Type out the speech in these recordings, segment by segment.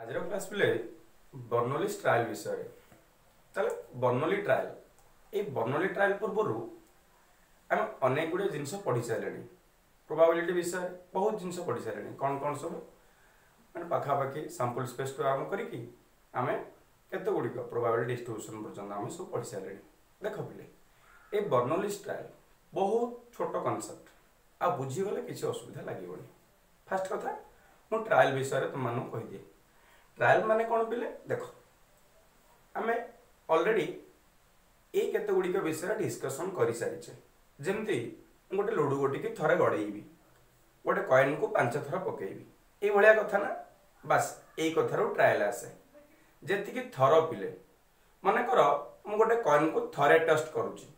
आज क्लास पे Bernoulli trial विषय चलो बर्नौली ट्रायल ये बर्नौली ट्रायल पूर्व आम अनेक गुड़े जिनस पढ़ी सारे प्रोबाबिलिटी विषय बहुत जिनस पढ़ी सारे कौन कौन सब मैंने पाखापाखि सैंपल स्पेस टू आरम्भ करके आम केत गुड़िक प्रोबाबिलिटी डिस्ट्रीब्यूशन पर्यटन आम सब पढ़ी सारे देख पिले ये बर्नौली ट्रायल बहुत छोट कनसेप्ट आ बुझीगले किसी असुविधा लगे फास्ट कथा मु ट्रायल विषय तुम मानू कहीदिए ट्रायल माने कौन पिले देख आम ऑलरेडी ये केते गुड़िक विषय डिस्कशन कर सारी जमती गोटे लुडु गोटी की थरे गड़ेबी गोटे कॉइन को 5 थर पकेबी ये भाया कथा ना बास यही कथार ट्रायल आसे जी थर पिले मन कर मु गोटे कॉइन को थरे टेस्ट करुच्ची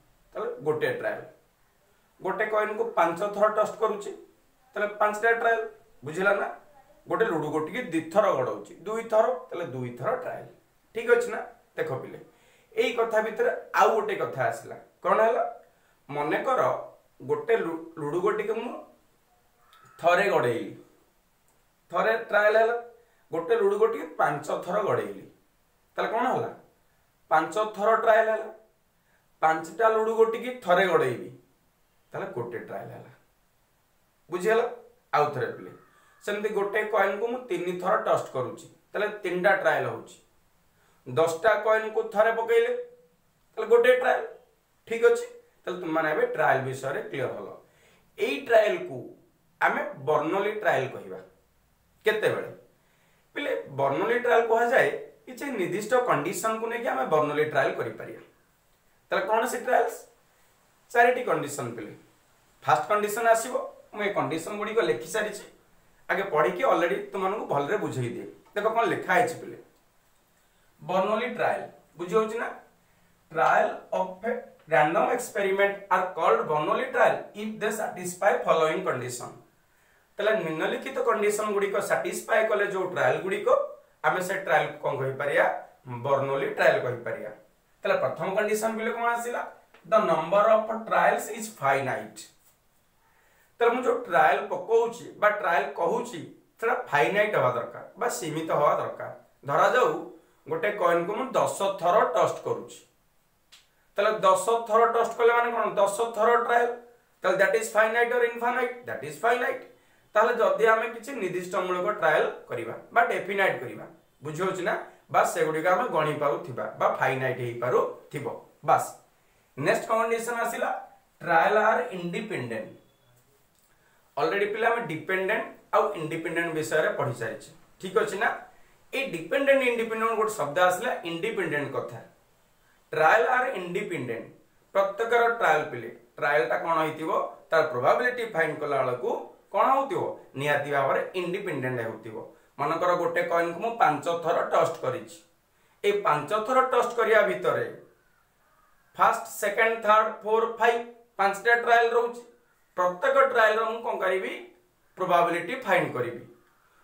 गोटे ट्रायल गोटे कॉइन को 5 थर टेस्ट करुच्ची 5टा ट्रायल बुझला ना गोटे लुडु गोटी की 2 थर गड़ाऊँगी 2 थर 2 थर ट्रायल ठीक अच्छे ना देख पिले यही कथा भितर आउ गोटे कथा आसला कौन है मन कर गोटे लुडु गोटी को मु थरे गड़ेली थरे ट्रायल है गोटे लुडु गोटी की 5 थर गड़ेली कौन है 5 थर ट्रायल है 5टा लुडु गोटी की थरे गड़ेबी गोटे ट्रायल है बुझीगला आउ थे पिले सेमती गोटे कॉइन को मु 3 थर टस्ट करुच्ची 3टा ट्रायल हो 10टा कॉइन को थरे पकेले गोटे ट्रायल ठीक अच्छे तुम मैंने ट्रायल विषय क्लीयर हल यही ट्रायल को आम बर्नौली ट्रायल कहवा केतेबेले पिले बर्नौली ट्रायल कह जाए किसी निर्दिष्ट कंडीशन को लेकिन आम बर्नौली ट्रायल करें कौन सी ट्रायल्स 4टी कंडीशन पिले फास्ट कंडीशन आसो मुझे कंडीशन गुड़िक लिखि सारी आगे पढ़ी की ऑलरेडी तुमको भलरे बुझे दिए देख कौन लिखा है पिले बर्नौली ट्रायल बुझे ना trial of random experiment are called Bernoulli trial if they satisfy following condition निम्नलिखित कंडीशन गुड़िक सैटिस्फाई कले जो ट्रायल गुड़िक आम से ट्रायल कौन कहि परिया बर्नौली ट्रायल कहि परिया प्रथम कंडीशन पिले कौन आसिला the number of trials is finite मु जो ट्रायल पकाउची बा ट्रायल कहूची सेटा फाइनाइट हवा दरकार बा सीमित हवा दरकार धरा जाऊ गोटे कॉइन को मु 10 थर टस्ट करूची 10 थर टस्ट कले माने कोन 10 थर ट्रायल दैट इज फाइनाइट और इनफाइनाइट दैट इज फाइनाइट जदि आम किसी निर्दिष्ट मूलक ट्रायल करबा बा डेफिनाइट करबा बुझौछ ना बस से गुडी आम गणी पारुथिबा बा फाइनाइट हेई पारुथिबो बस नेक्स्ट कंडीशन आसिला ट्रायल आर इंडिपेंडेंट ऑलरेडी पिला में डिपेंडेंट आउ इंडिपेंडेंट विषय पढ़ी सारी ठीक अच्छे ना ये डिपेंडेंट इंडिपेंडेंट गोटे शब्द आसला इंडिपेंडेंट कथा ट्रायल आर इंडिपेंडेंट प्रत्येक ट्रायल पिले ट्रायल टा कौन हो तार प्रोबेबिलिटी फाइंड कला बेलू कौन हो निहाती भाव में इंडिपेंडेंट हो मनकर गोटे कॉइन को मु 5 थर टस्ट करी 5 थर टस्ट करिया भितर फर्स्ट सेकंड थर्ड 4 5 5टा ट्रायल रोच प्रत्येक ट्रायल रो कौन करी प्रोबेबिलिटी फाइंड करी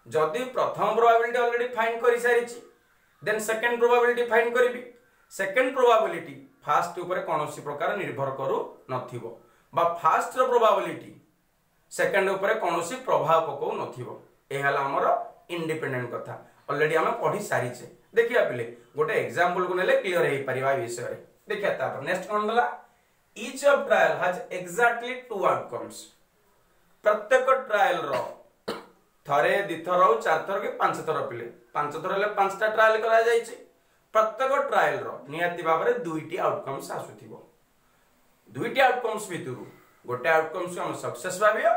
जदि प्रथम प्रोबेबिलिटी ऑलरेडी फाइंड कर सारी देन सेकंड प्रोबेबिलिटी फाइंड करी सेकंड प्रोबेबिलिटी फास्ट ऊपर कौन प्रकार निर्भर करू नथिबो बा फास्ट रो प्रोबेबिलिटी सेकंड ऊपर कौन प्रभाव पकाउ नथिबो ए हला हमर इंडिपेंडेंट कथा ऑलरेडी हम पढ़ी सारी देखिया पिले गोटे एग्जांपल को नेले क्लियर हे परिबा विषय देखिया तापर नेक्स्ट कोन दला each of trial has exactly 2 outcomes प्रत्येक ट्रायल रो थरे 2 थर 4 थर के 5 थर पिले 5 थर ले 5टा ट्रायल करा जाई छी प्रत्येक ट्रायल रो नियति भाबरे 2टी आउटकम्स आसुथिबो 2टी आउटकम्स भितरु गोटे आउटकम्स को हम सक्सेस भाबिया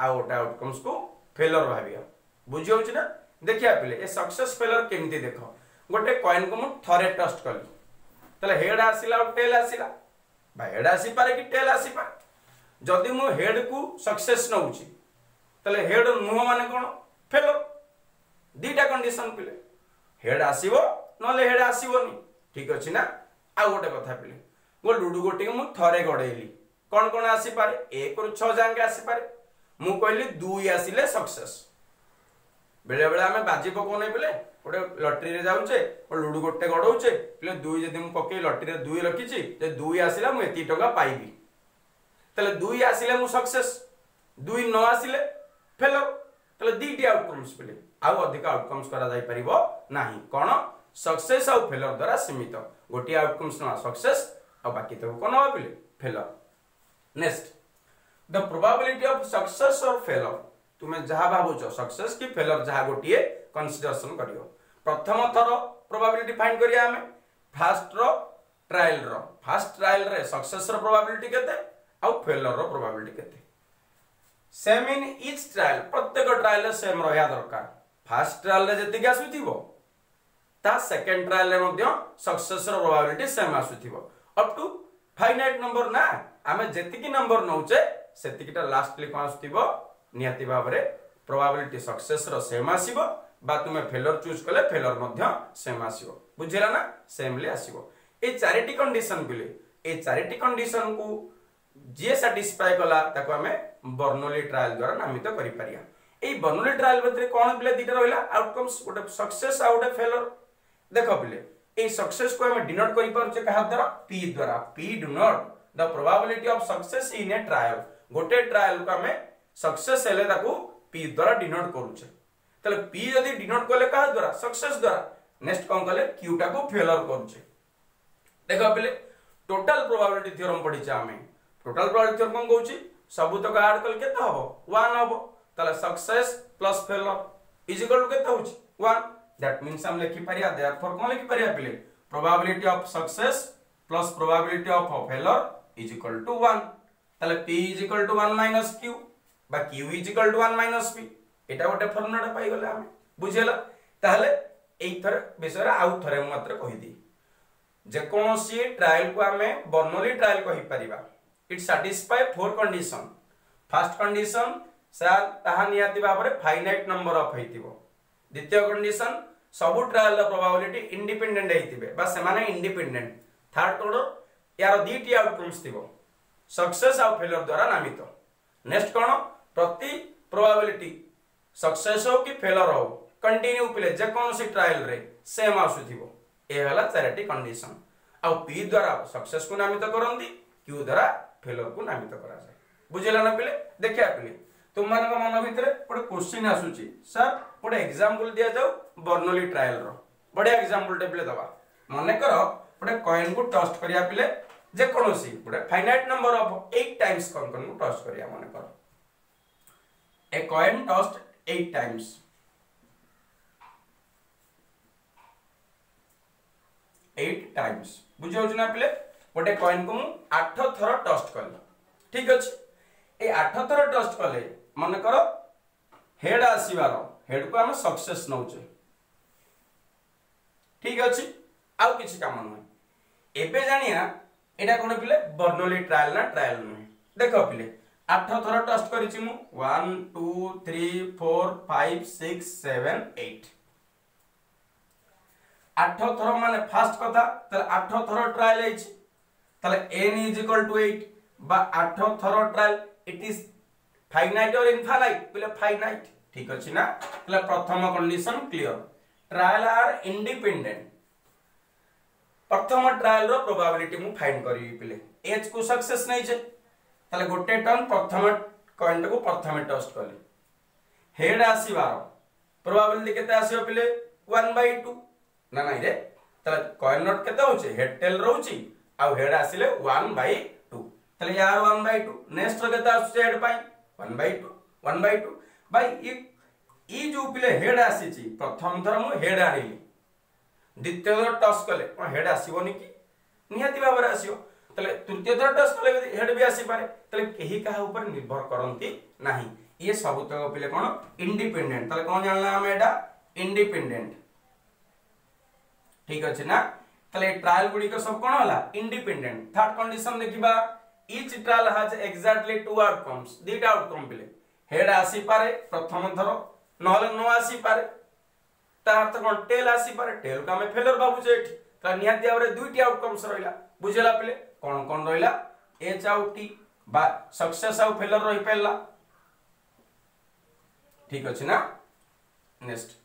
आ गोटे आउटकम्स को फेलियर भाबिया बुझि होछि ना देखिया पिले ए सक्सेस फेलियर केमती देखो गोटे कॉइन को मु थरे टस्ट कली हेड आसिला और टेल आसिला भाई हेड आसी पारे कि टेल आसी पारे जदि मु हेड को सक्सेस नउची हेड नुह माने कोन फेलियर 2टा कंडीशन पिले हेड आसीबो नले हेड आसीबोनी ठीक अछि ना आ गोटे कथा पिले गो लुडु गोटी मु थरे गडेली कोन कोन आसी पारे 1 रु 6 जांगे आसी पारे मु कहली 2 आसीले सक्सेस बेले बेले आमे बाजी पकोने पिले गोटे लटरी रे जाउचे लुडु गोटे गड़ौचे पिले 2 जदि मु पके लटरी रे 2 रखिची जे 2 आसिला मु एती टका पाइबी 2 आसिले मु सक्सेस 2 न आसिले फेलियर 2टी आउटकम्स पिले आउ अधिक आउटकम्स करा जाई परिबो नाही कोन सक्सेस आउ फेलर द्वारा सीमित गोटी आउटकम्स ना सक्सेस आ बाकी तो कोन होबले failure next the probability of success और फेलर तुमे जहा भाबुचो सक्सेस की फेलर जहा गोटी कंसीडरेशन करियो प्रथम थर प्रोबेबिलिटी फाइंड करिया हमें फर्स्ट ट्रायल रे सक्सेस रो प्रोबेबिलिटी केते आ फेलर रो प्रोबेबिलिटी केते सेम इन ईच ट्रायल प्रत्येक ट्रायल रे सेम रहया दरकार फर्स्ट ट्रायल रे जति आसुथिबो ता सेकंड ट्रायल रे मध्ये सक्सेस रो प्रोबेबिलिटी सेम आसुथिबो अप टू फाइनाइट नंबर ना आमे जति की नंबर नउचे सेतिकिटा लास्टली कोन आसुथिबो नियति भाबरे प्रोबेबिलिटी सक्सेस रो सेम आसीबो बा तुमे फेलर चूज कले फेलर मध्ये सेम आसीबो बुझिला ना सेमली आसीबो ए चारिटी कंडीशन बिले ए चारिटी कंडीशन को जे सैटिस्फाई कला ताको हमें बर्नौली ट्रायल द्वारा नामित करि परिया ए बर्नौली ट्रायल भितर कोन बिले दिटा रहला आउटकम्स गोटे सक्सेस आ गोटे फेलर देखो बिले ए सक्सेस को हमें डिनोट करि परछे कहा द्वारा p द्वारा p denote the probability of success in A trial गोटे ट्रायल को हमें सक्सेस हेले ताको p द्वारा डिनोट करूछे तले p यदि डिनोट कले कहा द्वारा सक्सेस द्वारा नेक्स्ट कोन कले q टा को फेलर करूछे देखो बिले टोटल प्रोबेबिलिटी थ्योरम पढिछे हमें टोटल प्रोबेबिलिटी थ्योरम कोन कहूची सब तक ऐड कल केते हबो 1 हबो तले success plus failure is equal to केते होची 1 दैट मींस हम लिखि परिया देयरफॉर कोन लिखि परिया बिले probability of success plus probability of failure is equal to 1 तले p is equal to 1 minus q बा q is equal to 1 minus p एटा गोटे फॉर्मूला पाई गले हम बुझियला ताहले एई थर विषय आउ थरे मात्र कहि दी जे कोनोसी ट्रायल को हमें बर्नौली ट्रायल कहि परिबा it satisfy four condition first condition सर ताहा नियति भाबरे फाइनाइट नंबर ऑफ हेतिबो द्वितीय कंडीशन सब ट्रायल प्रोबेबिलिटी इंडिपेंडेंट हेतिबे बा से माने इंडिपेंडेंट थर्ड ऑर्डर यार दीटी आउटकम्स थिबो सक्सेस आ फेलियर द्वारा नामित नेक्स्ट कोन प्रति प्रोबेबिलिटी सक्सेस हो कि फेलियर हो कंटिन्यू प्ले जे कोनोसी ट्रायल रे सेम आसुथिबो ए हला चारटी कंडीशन आ p द्वारा सक्सेस को नामित करंती q द्वारा फेलियर को नामित करा जाय बुझिला ना पिले देखिया पिले तुम मान को मन भितरे गोटे क्वेश्चन आसुची सर गोटे एग्जांपल दिया जाऊ बर्नौली ट्रायल रो बढ़िया एग्जांपल टे पिले दबा माने करो गोटे कॉइन को टॉस्ट करिया पिले जे कोनोसी गोटे finite number of 8 times coin को टॉस्ट करिया माने करो ए कॉइन टॉस्ट 8 टाइम्स बुझे हो ना पिले गोटे कॉइन को 8 थर टॉस्ट कली ठीक अच्छे ए 8 थर टॉस्ट कले मन करो हेड आसीबार हेड को हम सक्सेस नउचे ठीक अच्छे आउ किछि काम नै एबे जानिया एटा कोन पिले बर्नौली ट्रायल ना ट्रायल नै देखो पिले 8 थर टॉस्ट करिछि मु 1 2 3 4 5 6 7 8 8 थर माने फास्ट कथा तले 8 थर ट्रायल हेछि तले n इज इक्वल टू 8 बा 8 थर ट्रायल इट इज फाइनाइट और इनफाइनाइट पिले फाइनाइट ठीक अछि ना तले प्रथम condition clear trial are independent प्रथम ट्रायल रो प्रोबेबिलिटी मु फाइंड करी पिले h को सक्सेस नै छै तले गोटे टर्न प्रथम कॉइन को प्रथम टॉस्ट कली हेड आसीबार प्रोबेबिलिटी केते आसीबो पिले 1/2 ना नहीं रे तले कॉइन नोट केते होचे हेड टेल रहउची आ हेड आसीले 1/2 तले यार 1/2 नेक्स्ट रो केते आछे हेड पाई 1/2 भाई ई जो पिले हेड आसीची प्रथम थर मु हेड आनिली द्वितीय थर टॉस कले कोन हेड आसीबोनी की निहाती भाबरे आसीबो तले तृतीय थर टॉस कले हेड भी आसी पारे तले केही काहा ऊपर निर्भर करंती नाही ये सब तक पिले कोन इंडिपेंडेंट तले कोन जानला हम एटा इंडिपेंडेंट ठीक अछि ना तले ट्रायल गुडी को सब कोन होला इंडिपेंडेंट थर्ड कंडीशन देखिबा each trial has exactly two outcomes दीटा आउटकम पिले हेड आसी पारे प्रथम थर नहले नो आसी पारे ता अर्थ कोन टेल आसी पारे टेल का में फेलियर बाबू जेठ त निहाती आवरे दुईटी आउटकम्स रहिला बुझेला पिले कोन रहिला एच आउ टी बा सक्सेस आउ फेलियर रहि पेला ठीक अछि ना next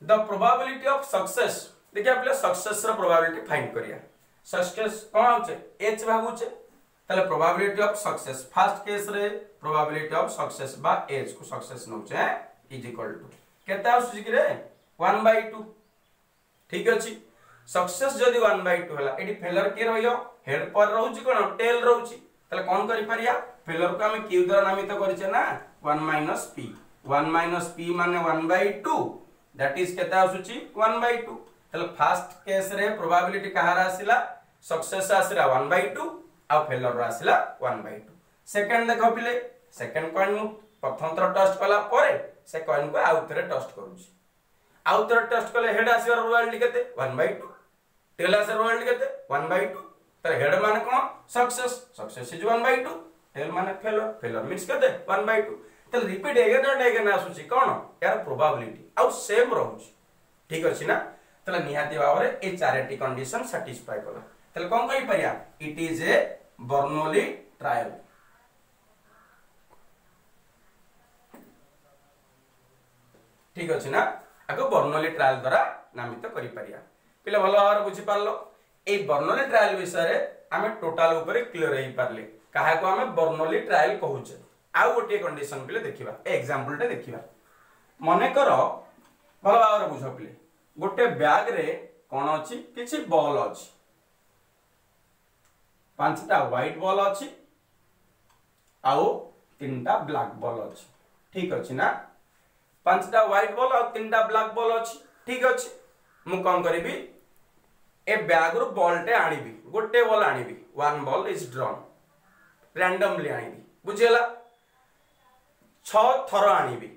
the probability of success देखिए आपले सक्सेस रो प्रोबेबिलिटी फाइंड करिया सक्सेस कोन होचे h भागुचे तले probability of success first case रे प्रोबेबिलिटी ऑफ सक्सेस बा h को सक्सेस नउचे इज इक्वल टू केते आसुची कि रे 1/2 ठीक अछि सक्सेस जदि 1/2 हला एडी फेलर के रहियो हेड पर रहउची कोन टेल रहउची तले कोन करि परिया फेलर को हम क्यू द्वारा नामित करिचे ना 1 - p माने 1/2 दैट इज केते आसुची 1/2 तले फर्स्ट केस रे प्रोबेबिलिटी कहार आसिला सक्सेस आसिला 1/2 आ फेलर आसिला 1/2 सेकंड देखो पिले सेकंड कॉइन मु प्रथम थर टस्ट कला परे से कॉइन को आउथरे टस्ट करूची आउथरे टस्ट कले हेड आसीवर प्रोबेबिलिटी केते 1/2 टेल आसीवर प्रोबेबिलिटी केते 1/2 तर हेड माने कोन सक्सेस इज 1/2 टेल माने फेलर मींस केते 1/2 तले रिपीट एगेन आसुची कोन यार प्रोबेबिलिटी आ सेम रहउची ठीक अछि ना तले निहाती भाबरे ए चारटी कंडीशन सैटिस्फाई कला तले कोन कहि परिया it is a Bernoulli trial ठीक अछि ना आगो बर्नौली ट्रायल द्वारा नामित करि परिया पिले भलो भाबरे बुझि पारलो ए बर्नौली ट्रायल विषय रे आमे टोटल ऊपर क्लियर हेई पारले काहा को आमे बर्नौली ट्रायल कहूचे आ गोटे कंडीशन पिले देखिबा एग्जांपल टे देखिबा मने करो भलो भाबरे बुझो पिले गोटे बैग रे कोन अछि किछि बॉल अछि पांचटा व्हाइट बॉल अछि आउ तीनटा ब्लैक बॉल अछि ठीक अछि ना पांचटा व्हाइट बॉल और तीनटा ब्लैक बॉल अछि ठीक अछि मु कोन करबी ए बैग रो बॉल टे आनिबी गोटे बॉल आनिबी one ball is drawn randomly आनिबी बुझेला 6 थरो आनिबी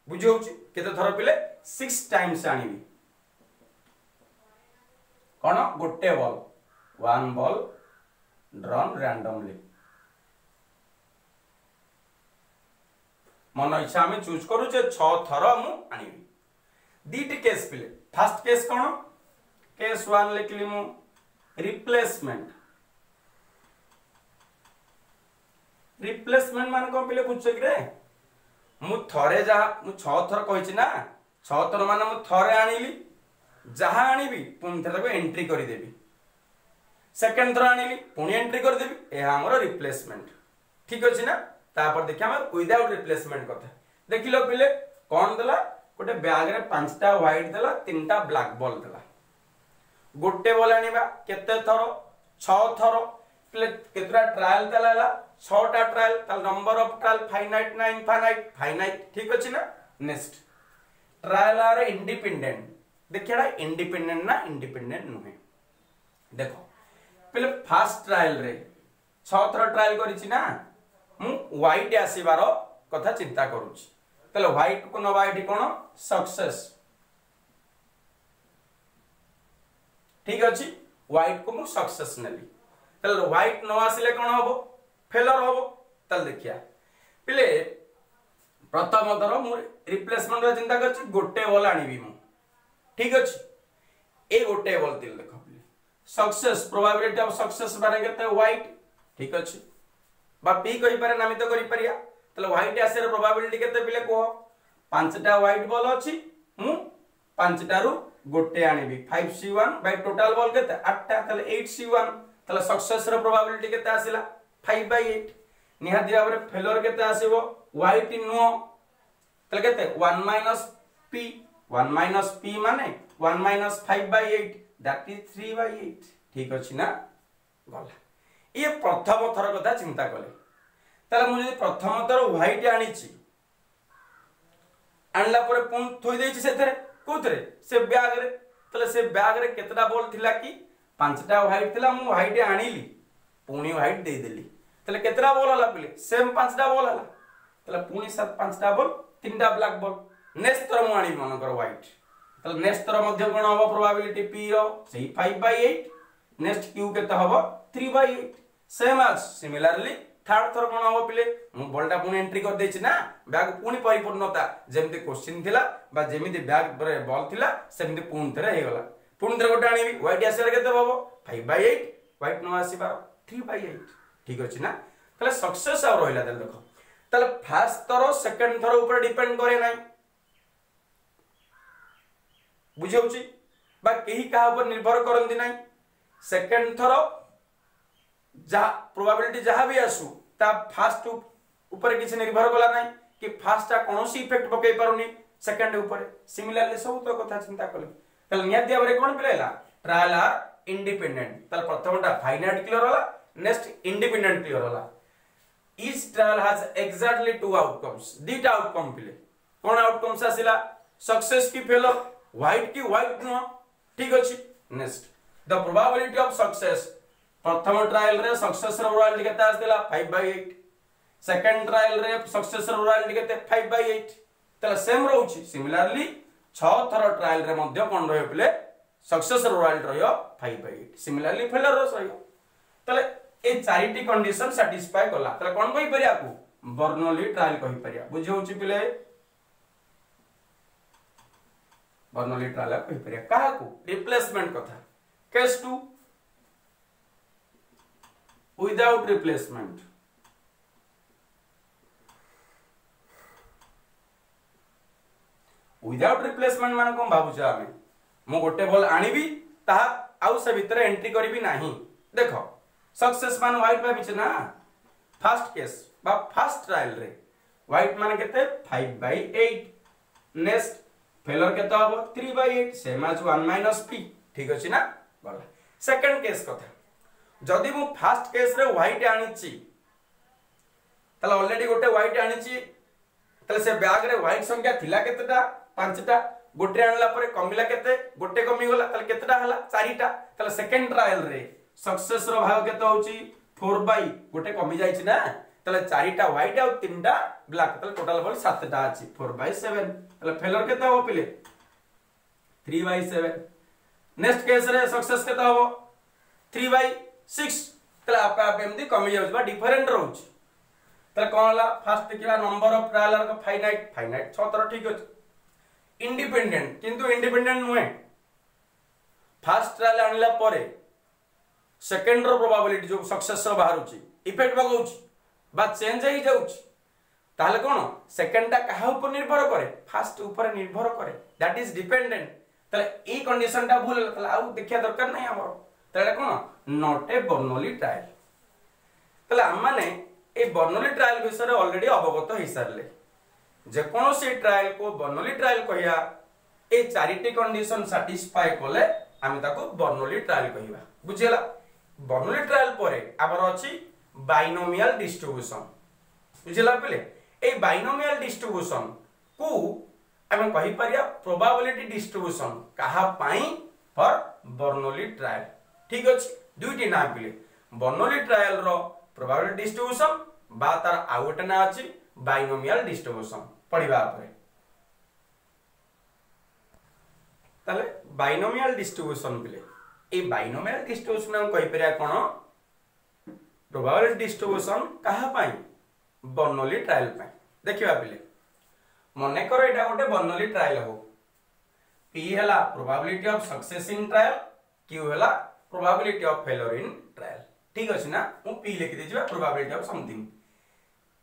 बुझौछि केते थरो पिले 6 टाइम्स आनिबी कोन गोटे ball one ball drawn randomly मन इच्छा में चूज करू जे 6 थरो मु आनिबी दीटी केस पिले फर्स्ट केस कोन केस 1 लिखली मु रिप्लेसमेंट मान कोन पिले बुझछ कि रे मु थरे जा मु 6 थर कहिछि ना 6 थर माने मु थरे आनिली जहा आनिबी पुन थरे को एंट्री करि देबी सेकंड थर आनिली पुनी एंट्री कर देबी ए हमर रिप्लेसमेंट ठीक अछि ना तापर देखिया हम विदाउट रिप्लेसमेंट कथा देखिलो पिले कोन देला गोटे बैग रे पांचटा व्हाइट देला तीनटा ब्लैक बॉल देला गोटे बॉल आनिबा केते थरो 6 थरो पिले केतरा ट्रायल देला 6टा ट्रायल ताल नंबर ऑफ ट्रायल फाइनाइट ना इनफाइनाइट फाइनाइट ठीक अछि ना नेक्स्ट ट्रायल आर इंडिपेंडेंट देखिया इंडिपेंडेंट ना इंडिपेंडेंट नुहे देखो पिले फर्स्ट ट्रायल रे 6 थरो ट्रायल करिछि ना मु व्हाइट आसीबार कथा चिंता करूछि तले व्हाइट को नबा एठी कोन सक्सेस ठीक अछि व्हाइट को मु सक्सेस नेली तले व्हाइट न आसिले कोन होबो फेलर होबो तले देखिया पिले प्रथम थर मु रिप्लेसमेंट रे चिंता करछि गोटे बॉल आनिबी मु ठीक अछि ए गोटे बॉल दिल देखो पिले सक्सेस प्रोबेबिलिटी ऑफ सक्सेस बारे केते व्हाइट ठीक अछि बा पी कहि पारे नामित करि परिया तले व्हाइट आसे प्रोबेबिलिटी केते पिले को पांचटा व्हाइट बॉल अछि मु पांचटा रु गोटे आनिबी 5c1 बाय टोटल बॉल केते 8टा तले 8c1 तले सक्सेस रो प्रोबेबिलिटी केते आसिला 5/8 निहाती भाबरे फेलर केते आसीबो व्हाइट नो तले केते 1 - p माने 1 - 5/8 दैट इज 3/8 ठीक अछि ना गला ये प्रथम थर कथा चिंता कले ताले मु जदि प्रथम थर व्हाइट आनिछि आनला परे पुन थोइ देछि सेथरे कोथरे से बैग रे ताले से बैग रे केतटा बॉल थिला कि पांचटा व्हाइट थिला मु व्हाइट आनिली पुनी व्हाइट दे देली ताले केतरा बॉल हला पिले सेम पांचटा बॉल हला ताले पुनी सात पांचटा बॉल तीनटा ब्लैक बॉल नेक्स्ट थर मु आनी मन कर व्हाइट ताले नेक्स्ट थर मध्ये कोन होबो प्रोबेबिलिटी p रो सेही 5/8 नेक्स्ट q केते होबो 3/8 सेम एज सिमिलरली थर्ड थर कोन होबो पिले मु बॉलटा पुनी एंट्री कर देछि ना बैग पुनी परिपूर्णता जेमति क्वेश्चन थिला बा जेमिति बैग रे बॉल थिला सेमिति पुन थरे हे गला पुन थरे गोटे आनिबी व्हाइट आसे केते होबो 5/8 व्हाइट न आसीबा 3/8 ठीक अछि ना तले सक्सेस आ रहिला तले देखो तले फर्स्ट थर सेकंड थर ऊपर डिपेंड करे नै बुझौछि बा केही का ऊपर निर्भर करंती नै सेकंड थर जा प्रोबेबिलिटी जहा भी आसु ता फर्स्ट ऊपर किछ निर्भर कला नै कि फर्स्ट ता कोनोसी इफेक्ट पकै पारुनी सेकंड ऊपर सिमिलरली सब तो कथा चिंता कले तले नियत भाव रे कोन पिलेला ट्रायल आर इंडिपेंडेंट तले प्रथमटा फाइनाइट क्लियर होला नेक्स्ट इंडिपेंडेंट क्लियर होला each trial has exactly two outcomes दीटा आउटकम पिले कोन आउटकम्स आसिला सक्सेस की फेलर व्हाइट की व्हाइट नो ठीक अछि next the probability of success प्रथम ट्रायल रे सक्सेस रो प्रोबेबिलिटी केते आस्तिला 5/8 सेकंड ट्रायल रे सक्सेस रो प्रोबेबिलिटी केते 5/8 तले सेम रहउछि सिमिलरली 6 थरो ट्रायल रे मध्ये कोन रहय पिले सक्सेस रो प्रोबेबिलिटी रहयो 5/8 सिमिलरली फेलर रो रहयो तले ए चारिटी कंडीशन सैटिस्फाई कला तले कोन कहि परिया को बर्नौली ट्रायल कहि परिया बुझे होछि पिले बर्नौली ट्रायल कहि परिया काहा को रिप्लेसमेंट कथा case 2 without replacement without replacement मान कोन भाबुछ आमे मो गोटे बॉल आनिबी ता आउ से भीतर एंट्री करबी नाही देखो सक्सेस मान व्हाइट भाबिछ ना फर्स्ट केस बा फर्स्ट ट्रायल रे व्हाइट मान केते 5/8 नेक्स्ट फेलर केते हबो 3/8 सेम एज 1 - p ठीक अछि ना बोला सेकंड केस कथा जदि मु फर्स्ट केस रे व्हाइट आनिची तले ऑलरेडी गोटे व्हाइट आनिची तले से बैग रे व्हाइट संख्या थिला केतेटा 5टा गोटे आनला परे कमिला केते गोटे कमी गला तले केतेटा हला 4टा तले सेकंड ट्रायल रे सक्सेस रो भाग केते होची 4 गोटे कमी जाईची ना तले 4टा व्हाइट आ 3टा ब्लैक तले टोटल बल 7टा अछि 4/7 तले फेलर केते हो पिले 3/7 नेक्स्ट केस रे सक्सेस केते हो 3/6 तले आपे आपे एमदी कमी जाउछ बा डिफरेंट रहउछ तले कोन हला first Qila number of trial का फाइनाइट 6 तर ठीक अछि इंडिपेंडेंट किंतु इंडिपेंडेंट नुए फर्स्ट ट्रायल आनला परे सेकंड रो प्रोबेबिलिटी जो सक्सेस रो बाहरुची इफेक्ट बगौची बा चेंज हो जाउची ताले कोन सेकंड ता कहा ऊपर निर्भर करे फर्स्ट ऊपर निर्भर करे दैट इज डिपेंडेंट ताले ई कंडीशन ता भूल ताले आउ देखिया दरकार नै हमर ताले कोन नॉट ए बर्नौली ट्रायल ताले हम माने ए बर्नौली ट्रायल विषय रे ऑलरेडी अवगत होई सारले जे कोनोसी ट्रायल को बर्नौली ट्रायल कहिया ए चारिटी कंडीशन सैटिस्फाई कोले आमे ताको बर्नौली ट्रायल कहिबा बुझिला बर्नौली ट्रायल परे आबर अछि बाइनोमियल डिस्ट्रीब्यूशन बुझिला पले ए बाइनोमियल डिस्ट्रीब्यूशन को आमे कहि परिया प्रोबेबिलिटी डिस्ट्रीब्यूशन कहा पाई फॉर बर्नौली ट्रायल ठीक अछि दुईटी ना पले बर्नौली ट्रायल रो प्रोबेबिलिटी डिस्ट्रीब्यूशन बा तार आउट ना अछि बाइनोमियल डिस्ट्रीब्यूशन पढिबा परे ताले बाइनोमियल डिस्ट्रीब्यूशन पले ए बाइनोमियल डिस्ट्रीब्यूशन हम कहि परिया कोन प्रोबेबिलिटी डिस्ट्रीब्यूशन कहा पाई बर्नौली ट्रायल पाई देखिबा पले मने करो एटा गोटे बर्नौली ट्रायल हो p हला probability of success in trial q हला probability of failure in trial ठीक अछि ना मु p लिखि देजिबा प्रोबेबिलिटी ऑफ समथिंग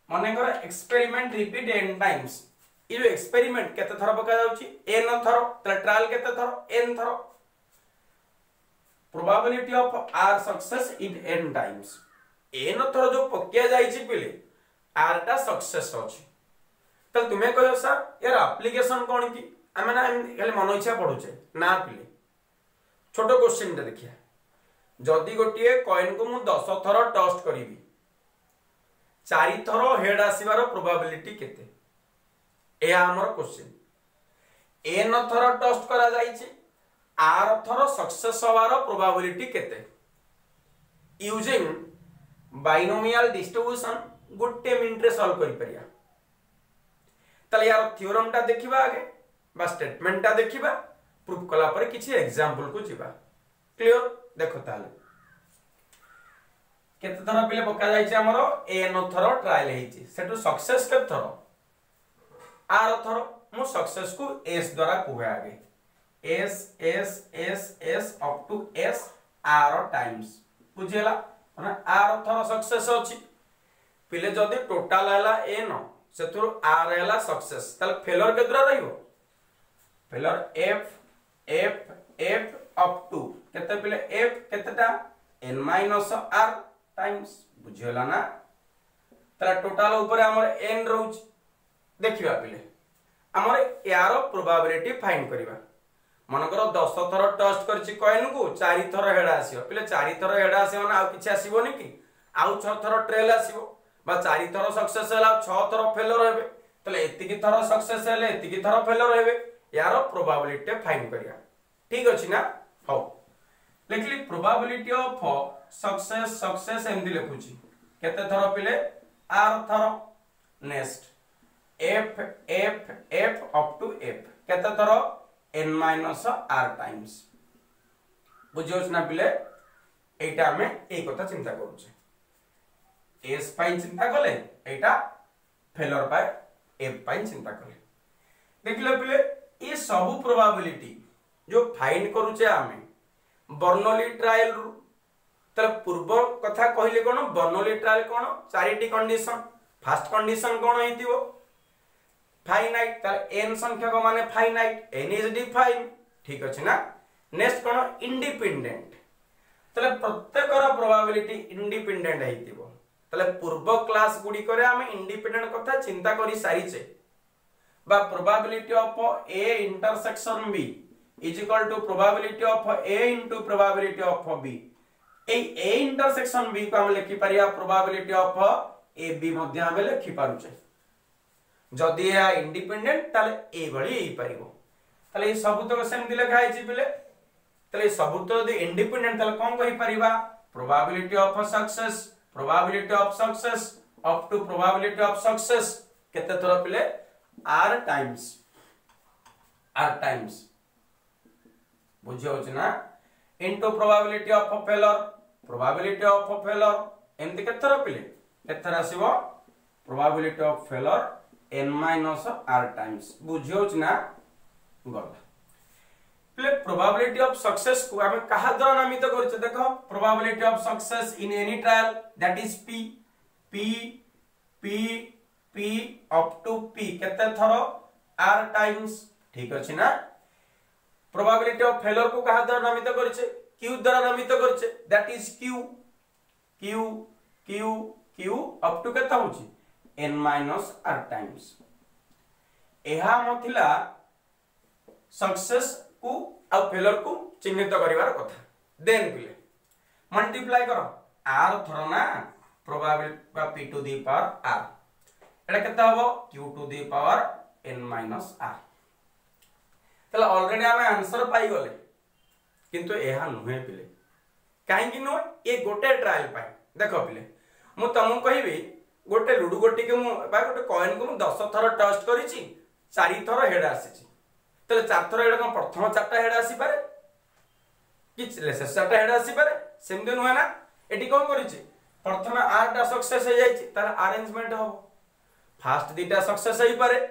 मने करो एक्सपेरिमेंट रिपीट n टाइम्स ई जो एक्सपेरिमेंट केते थरो पका जाउची n थरो त ट्रायल केते thorough n thorough probability of r success in n times n thorough जो पकिया जाईची पिले r टा सक्सेस अछि त तुमे कहो सर यार एप्लीकेशन कोन की आमे ना खाली मन इच्छा पढुचे ना पिले छोटो क्वेश्चन टा देखिया जदी गोटिए कॉइन को मु 10 थरो टस्ट करिवि 4 थरो हेड आसीबार प्रोबेबिलिटी केते ए हमर क्वेश्चन n थरो टस्ट करा जाईची r थरो सक्सेस होवार प्रोबेबिलिटी केते यूजिंग बाइनोमियल डिस्ट्रीब्यूशन गुटे मिनिट रे सॉल्व करि परिया तले यार थ्योरम टा देखिबा आगे बा स्टेटमेंट टा देखिबा प्रूफ कला पर किछि एग्जांपल को जिबा क्लियर देखो ताले केते थरो पिले पका जाईची हमरो n थरो ट्रायल हेची सेटु सक्सेस के थरो r थरो मु सक्सेस को s द्वारा कुहे आगे s s s s up to s r times बुझेला माने r थरो सक्सेस अछि पिले जदी टोटल हला n सेतुर r हला सक्सेस तले फेलियर केतरा रहिबो failure f f f up to केते पिले f केतेटा n r टाइम्स बुझेला ना तले टोटल ऊपर हमर n रहउछ देखिबा पिले हमर यार प्रोबेबिलिटी फाइंड करिवा मनकर 10 थर टस्ट करछि कॉइन को 4 थर हेड आसीबो पिले 4 थर हेड आसीबो ना आ किछ आसीबोनी कि आउ 6 थर ट्रेल आसीबो बा 4 थर सक्सेस होला 6 थर फेलर हेबे तले एतिकी थर सक्सेस हेले एतिकी थर फेलर हेबे यार प्रोबेबिलिटी फाइंड करिया ठीक अछि ना हो लिखली प्रोबेबिलिटी ऑफ सक्सेस सक्सेस एमदी लिखुची केते थर पिले आर थर next f f f up to f केते थर n minus r times बुझियोस ना पिले एटा हमें ए कथा चिंता करूचे s पाइन चिंता कले एटा फेलर पाए f पाइन चिंता कले देखले पिले ये सब प्रोबेबिलिटी जो फाइंड करूचे हमें बर्नौली ट्रायल रु त पूर्व कथा कहले कोन बर्नौली ट्रायल कोन चारिटी कंडीशन फर्स्ट कंडीशन कोन हेतिबो फाइनाइट त n संख्यक माने फाइनाइट n इज डिफाइन ठीक अछि ना नेक्स्ट कोन इंडिपेंडेंट तले प्रत्येकर प्रोबेबिलिटी इंडिपेंडेंट हेतिबो तले पूर्व क्लास गुडी करे हम इंडिपेंडेंट कथा चिंता करी सारिचे बा probability of a intersection b is equal to probability of a into probability of b ए a इंटरसेक्शन b को हम लिखि परिया प्रोबेबिलिटी ऑफ a b मध्ये हम लिखि पारुचे जदि या इंडिपेंडेंट ताले ए भली हे परिबो ताले ए सब तो सेमति लिखा है छि पिले ताले सब तो यदि इंडिपेंडेंट ताले कोन कहि परिबा probability of success up to probability of success केते थोर पिले r टाइम्स बुझियो छ ना इनटू प्रोबेबिलिटी ऑफ फेलर एमति केते थोर पिले केते थोर आसीबो probability of failure n minus r times बुझियो छ ना गला प्ले प्रोबेबिलिटी ऑफ सक्सेस को हम कहा द्वारा नामित करछ देखो probability of success in any trial that is p p p p up to p केते थरो r टाइम्स ठीक अछि ना प्रोबेबिलिटी ऑफ फेलियर को कहा द्वारा नामित करछ q द्वारा नामित करछ that is q q q q up to केता होछि n minus r times एहा मथिला सक्सेस को आ फेलियर को चिन्हित करिवार कथा देन पिले मल्टीप्लाई करो r थरो ना प्रोबेबिलिटी बा p to the power r एटा केता होबो q to the power n minus r तला ऑलरेडी हमें आंसर पाई गले किंतु एहा नुहे पिले काहे कि नो ए गोटे ट्रायल पाई देखो पिले मु तमु कहिबी गोटे लुडु गोटी के मु बा गोटे कॉइन को मु 10 थर टस्ट करिछि 4 थर हेड आसीछि तले 4 थर हेड को प्रथम 4टा हेड आसी पारे कि शेष 4टा हेड आसी पारे सेमदे नुहे ना एटी कोन करिछि प्रथम 8टा सक्सेस हे जाइछि तार अरेंजमेंट हो फर्स्ट 2टा सक्सेस हे पारे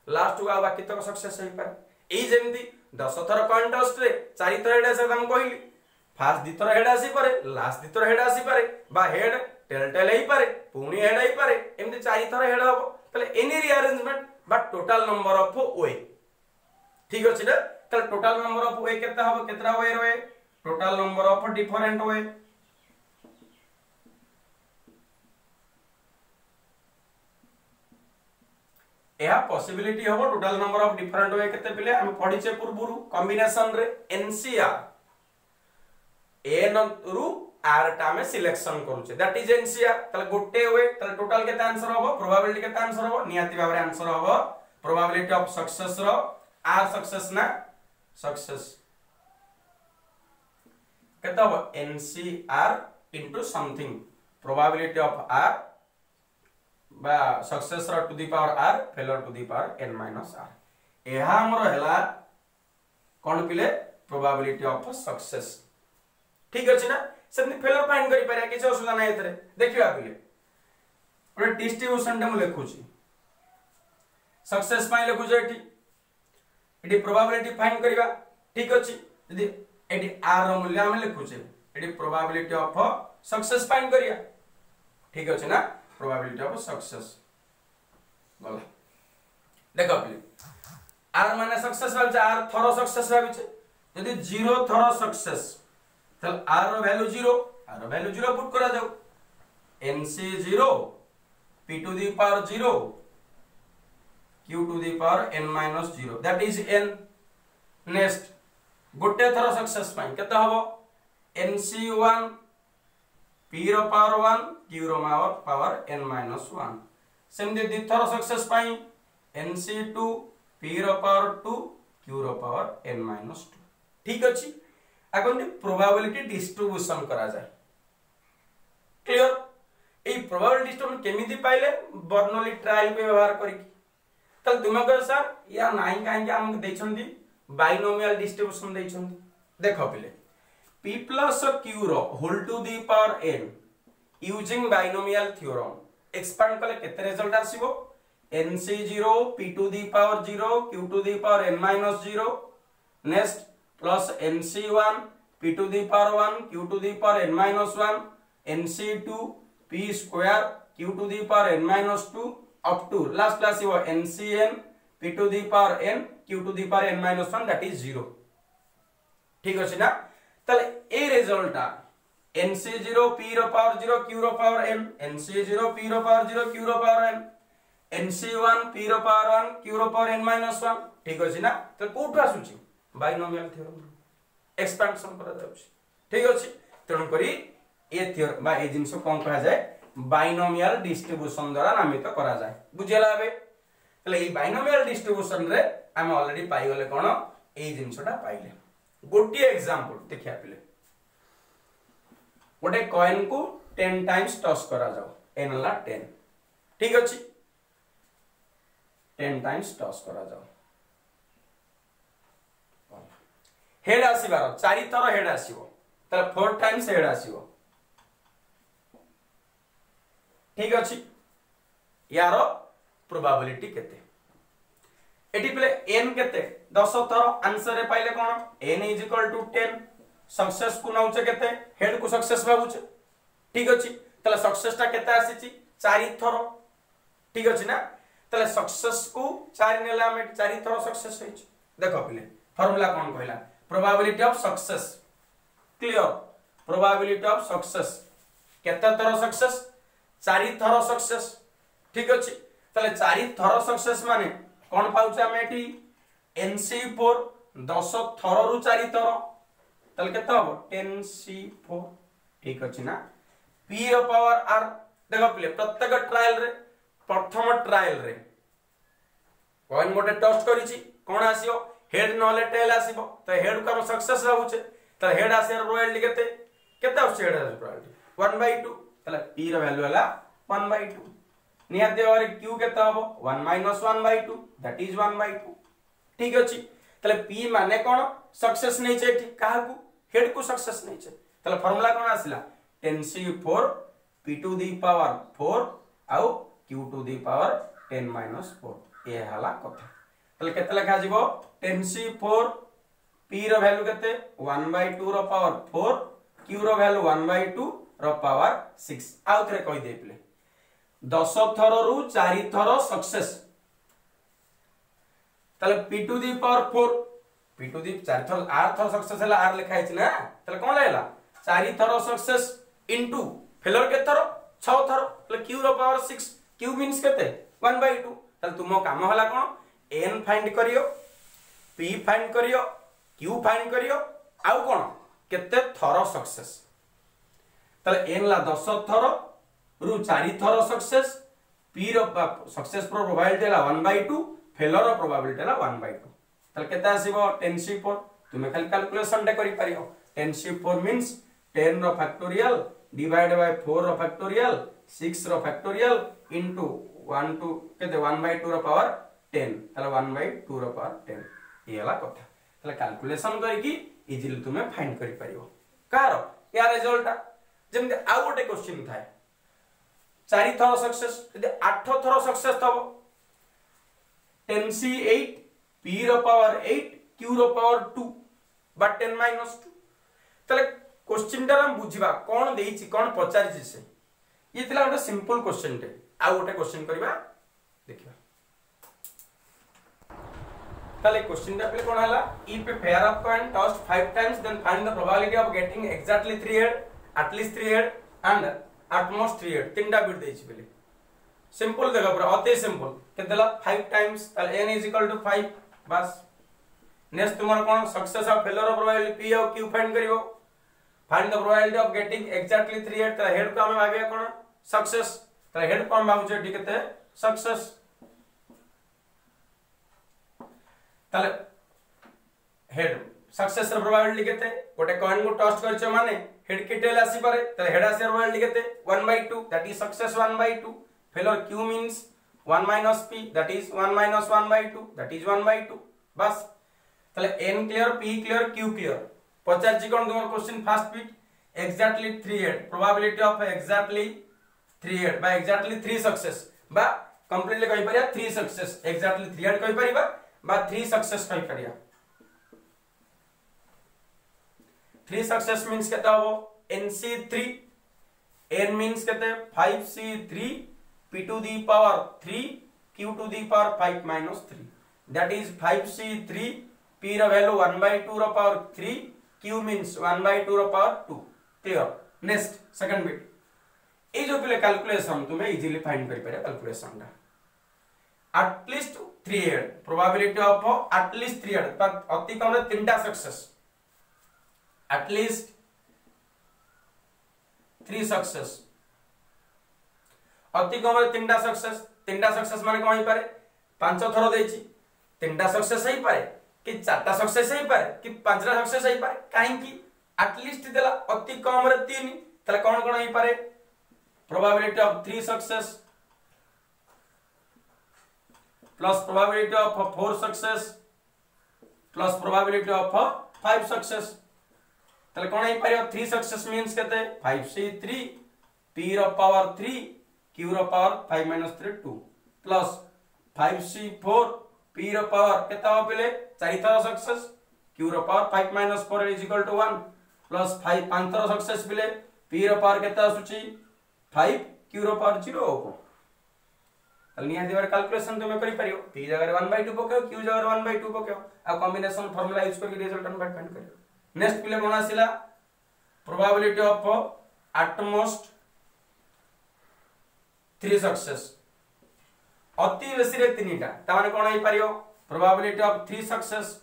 लास्ट को बाकी तक सक्सेस हे पारे एई जेमति 10 थर कॉइन टस्ट रे 4 थर हेड आसे हम कहली फर्स्ट 2 थर हेड आसी पारे लास्ट 2 थर हेड आसी पारे बा हेड टेल टेल हे पारे पुणी हेड हे पारे एमति 4 थर हेड हबो तले any rearrangement but total number of वे ठीक अछि ना तले टोटल नंबर ऑफ वे केता हबो केतरा वे रे total number of different way एहा पॉसिबिलिटी हबो total number of different way केते पिले हम पढिचे पूर्वरु कॉम्बिनेशन रे एनसीआर एन रु आर टा में सिलेक्शन करूचे दैट इज एनसीआर तले गोटे वे तले टोटल केते आंसर हबो प्रोबेबिलिटी केते आंसर हबो नियाति भाबरे आंसर हबो प्रोबेबिलिटी ऑफ सक्सेस रो आर सक्सेस ना सक्सेस केते हबो nCr into something probability of r बा सक्सेस रो to the power r failure to the power n minus r एहा हमरो हला कोन पिले प्रोबेबिलिटी ऑफ सक्सेस ठीक अछि ना सेमति फेलियर फाइंड करि पारे किछ असुविधा नै एतरे देखिबा पिले ओरे डिस्ट्रीब्यूशन टे मु लेखुची सक्सेस पाइ लेखुची एटी प्रोबेबिलिटी फाइंड करिवा ठीक अछि यदि एटी r रो मूल्य हम लेखुचे एटी प्रोबेबिलिटी ऑफ सक्सेस फाइंड करिया ठीक अछि ना प्रोबेबिलिटी ऑफ सक्सेस गला देखो पिले r माने सक्सेस भाबे r थरो सक्सेस भाबे यदि 0 थरो सक्सेस तो r रो वैल्यू 0 पुट करा जाऊ nc 0 p to the power 0 q to the power n minus 0 that is n. Next गोटे थर सक्सेस पाई केते हबो nc1 p रो पावर 1 q रो पावर n minus 1 सेमदि दि थर सक्सेस पाई nc2 p रो पावर 2 q रो पावर n minus 2 ठीक अछि। अगन प्रोबेबिलिटी डिस्ट्रीब्यूशन करा जाय क्लियर। ए प्रोबेबिलिटी डिस्ट्रीब्यूशन केमिति पाइले बर्नौली ट्रायल पे व्यवहार करी तल तुम कह सर या नाही काहे कि हमके दैछंती बाइनोमियल डिस्ट्रीब्यूशन दैछंती देखो पिले p plus q रो whole to the power n using binomial theorem expand कले केते रिजल्ट आसीबो nc0 p to the power 0 q to the power n minus 0 next plus nc1 p to the power 1 q to the power n minus 1 nc2 p square q to the power n minus 2 up to last class yo ncn p to the power n q to the power n minus 1 that is 0 ठीक अछि ना। तले ए result nc0 p रो power 0 q रो power n nc0 p रो power 0 q रो power n nc1 p रो पावर 1 q रो पावर n minus 1 ठीक अछि ना। त कोठा आसुची बाइनोमियल थ्योरम एक्सपेंशन करा जाउची ठीक अछि। तण करी ए थ्योरम बा ए जिंस कोन कहा जाय बाइनोमियल डिस्ट्रीब्यूशन द्वारा नामित करा जाय बुझेला बे। तले ए बाइनोमियल डिस्ट्रीब्यूशन रे हम ऑलरेडी पाई गले कोन ए जिंसटा पाइले। गोटी एग्जांपल देखिया पिले गोटे कॉइन को 10 टाइम्स टॉस करा जाओ n ला 10 ठीक अछि 10 टाइम्स टॉस करा जाओ हेड आसीबार चारि थर हेड आसीबो तले 4 टाइम्स हेड आसीबो ठीक अछि। यारो प्रोबेबिलिटी केते एटी पले n केते 10 थर आंसर रे पाइले कोन n = 10 सक्सेस को नउचे केते हेड को सक्सेस भाबुचे ठीक अछि। तले सक्सेस ता केते आसीची 4 थर ठीक अछि ना। तले सक्सेस को 4 नेला हम 4 थर सक्सेस होइछ देखो पले फार्मूला कोन कहला probability of success clear probability of success केते थर सक्सेस 4 थर सक्सेस ठीक अछि। तले 4 थर सक्सेस माने कोन पाउछ हम एठी nc4 10 थर रु 4 थर तले केते हो 10c4 ठीक अछि ना। p रो पावर r देखो प्ले प्रत्येक ट्रायल रे प्रथम ट्रायल रे कॉइन गोटे टॉस करिछि कोन आसीओ हेड नले टेल आसीबो त हेड को हम सक्सेस रहउछे त हेड आसे रॉयल्टी केते केते आसे हेड आसे रॉयल्टी 1/2 तले p रो वैल्यू हला 1/2 निया देवारे q केते हबो 1 - 1/2 दैट इज 1/2 ठीक अछि। तले p माने कोन सक्सेस नै छै ठीक काहा को हेड को सक्सेस नै छै तले फार्मूला कोन आसिला 10c4 p to the power 4 आउ q to the power 10 - 4 ए हला कथा तले केते लिखा जिवो 10c4 p रो वैल्यू केते 1/2 रो पावर 4 q रो वैल्यू 1/2 रो पावर 6 आउ थरे कहि दे प्ले 10 थर रु 4 थर सक्सेस तले p to the power 4 p to the 4 थर r थर सक्सेस हला r लिखा हिच ना तले कोन लेला 4 थर सक्सेस इनटू फेलर के थर 6 थर तले q रो पावर 6 q मींस केते 1/2 तले तुमो काम हला कोन n फाइंड करियो p फाइंड करियो q फाइंड करियो आउ कोन केते थर सक्सेस तले n ला 10 थर रु 4 थर सक्सेस p रो सक्सेस प्रोबेबिलिटी ला 1/2 फेलर रो प्रोबेबिलिटी ला 1/2 तले केते आसीबो 10c4 तुमे खाली कैलकुलेशन डे करि पारियो 10c4 मींस 10 रो फैक्टोरियल डिवाइड बाय 4 रो फैक्टोरियल 6 रो फैक्टोरियल इनटू 1 टू केते 1/2 रो पावर 10 तले 1/2 रो पावर 10 ये हला कथा तले कैलकुलेशन करिकि इजीली तुमे फाइंड करि पारियो कार या रिजल्ट जेमते आ गोटे क्वेश्चन थाए 4 थर सक्सेस यदि 8 थर सक्सेस तब 10c8 p रो पावर 8 q रो पावर 2 बट 10 - 2 तले क्वेश्चन टा हम बुझिबा कोन देइछि कोन पचारिछि से ये तिला गोटे सिंपल क्वेश्चन टे आ गोटे क्वेश्चन करबा देखिबा तले क्वेश्चन टा पे कोन हला if a pair of coin tossed 5 times then find the probability of getting exactly 3 head at least 3 head and at most 3 head तीनटा बिट देइछि बेले सिंपल देखो पूरा अति सिंपल केते देला 5 टाइम्स ताले n = 5 बस। नेक्स्ट तुम्हारा कोन success of failure probability p और q फाइंड करिवो। Find the probability of getting exactly 3 8 ताले हेड को हम भाबिया कोन सक्सेस ताले हेड को हम भाबु जे केते सक्सेस ताले हेड सक्सेस र प्रोबेबिलिटी केते गोटे कॉइन को टॉस करछो माने हेड के टेल आसी पारे ताले हेड आसी प्रोबेबिलिटी केते 1/2 that is success 1/2 failure q means 1 - p that is 1 - 1/2 that is 1/2 बस। ताले n clear p clear q clear पचार जी कोन तुम question first bit exactly 3 8 probability of exactly 3 8 बा एक्जेक्टली 3 सक्सेस बा कंप्लीटली कहि परिया 3 सक्सेस एक्जेक्टली 3 8 कहि परिबा बा 3 सक्सेस कहि परिया। 3 सक्सेस मींस केता हो nc3 n मींस केते 5c3 p to the power 3 q to the power 5 - 3 that is 5c3 p ର वैल्यू 1/2 ର पावर 3 q मींस 1/2 ର power 2 clear. Next second bit ए जो पिले कैलकुलेशन तुम्हें इजीली फाइंड करि पारे कैलकुलेशन दा एटलीस्ट 3 8 प्रोबेबिलिटी ऑफ एटलीस्ट 3 8 पर अति कम रे 3टा सक्सेस एटलीस्ट 3 सक्सेस अति कम रे 3टा सक्सेस माने कोन पारे 5 थरो देछि 3टा सक्सेस ही पारे कि 4टा सक्सेस ही पारे कि 5टा सक्सेस ही पारे काहे कि एटलीस्ट देला अति कम रे 3 तले कोन कोन ही पारे probability of 3 success plus probability of 4 success plus probability of 5 success तले कोन ही पारे 3 सक्सेस मींस केते 5c3 p रो पावर 3 q रो पावर 5 - 3 2 प्लस 5c4 p रो पावर केता हो पले 4 थरो सक्सेस q रो पावर 5 - 4 = 1 प्लस 5 5 थरो सक्सेस पले p रो पावर केता सुची 5 q रो पावर 0 हो निया देवर कैलकुलेशन तुमे करि परियो p जगह 1/2 पकेओ q जगह 1/2 पकेओ आ कॉम्बिनेशन फार्मूला यूज करके रिजल्टेंट फाइंड करियो। नेक्स्ट पिले कोन आसिला probability of at most 3 success अति बेसी रे 3टा ता माने कोन होई परियो probability of 3 success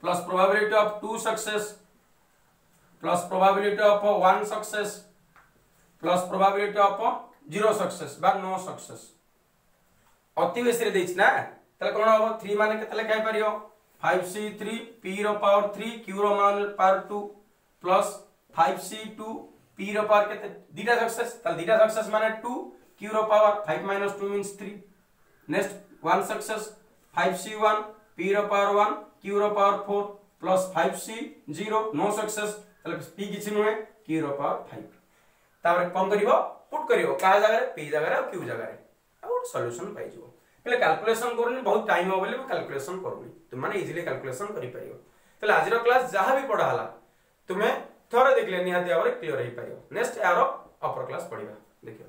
plus probability of 2 success plus probability of 1 success plus probability of 0 success बा नो सक्सेस अति बेसी रे देछि ना तले कोन हो 3 माने केते लेखाय परियो 5c3 p रो पावर 3 q रो मान पावर 2 प्लस 5c2 p रो पावर केते दीटा सक्सेस तले दीटा सक्सेस माने 2 q रो power 5 - 2 means 3 next 1 success 5c1 p रो पावर 1 q रो power 4 plus 5c0 no success तले p किछि नहे q रो पावर 5 तापर कोन करिवो पुट करिवो का जगह रे p जगह रे q जगह रे और सॉल्यूशन पाइ जिवो पहले कैलकुलेशन करनी बहुत टाइम हो बोले कैलकुलेशन करूनी तुम माने इजीली कैलकुलेशन करि परियो। तले आज रो क्लास जहां भी पढा हला तुमे थोड़े देखले निहाती आवर क्लियर होई परियो। नेक्स्ट यारो अपर क्लास पढिबा देखियो।